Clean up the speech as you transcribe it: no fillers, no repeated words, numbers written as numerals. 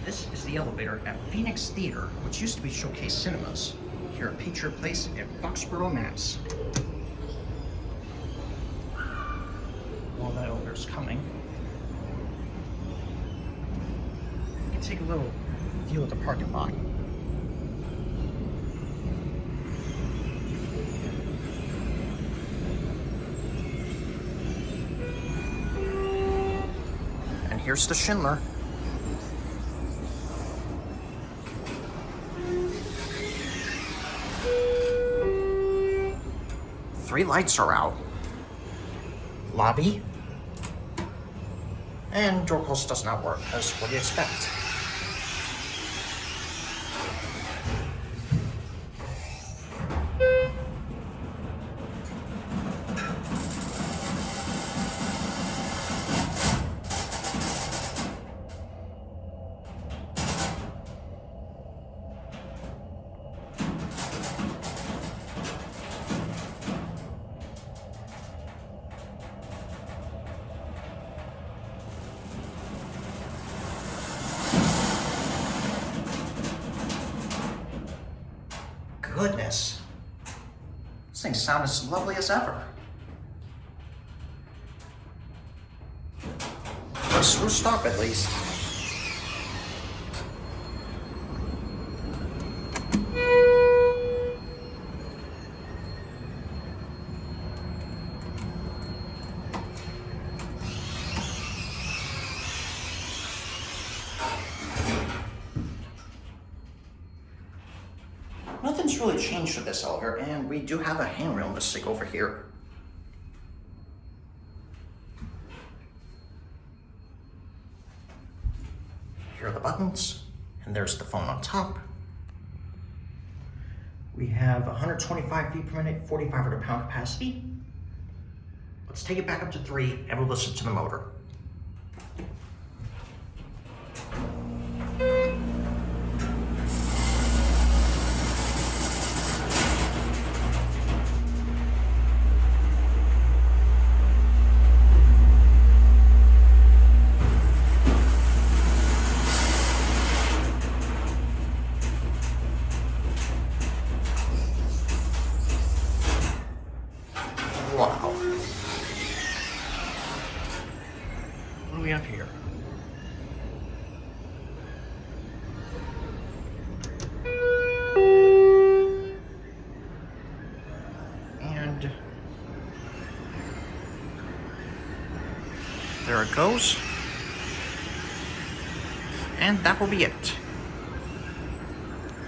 This is the elevator at Phoenix Theater, which used to be Showcase Cinemas, here at Patriot Place in Foxboro, Mass. While that elevator's coming, we can take a little view of the parking lot. And here's the Schindler. Three lights are out. Lobby. And door close does not work, as what do you expect? Goodness, this thing sounds as lovely as ever. Let's stop at least. Nothing's really changed for this elevator, and we do have a handrail missing over here. Here are the buttons, and there's the phone on top. We have 125 feet per minute, 4,500 pound capacity. Let's take it back up to 3, and we'll listen to the motor. Wow. What do we have here? And there it goes. And that will be it.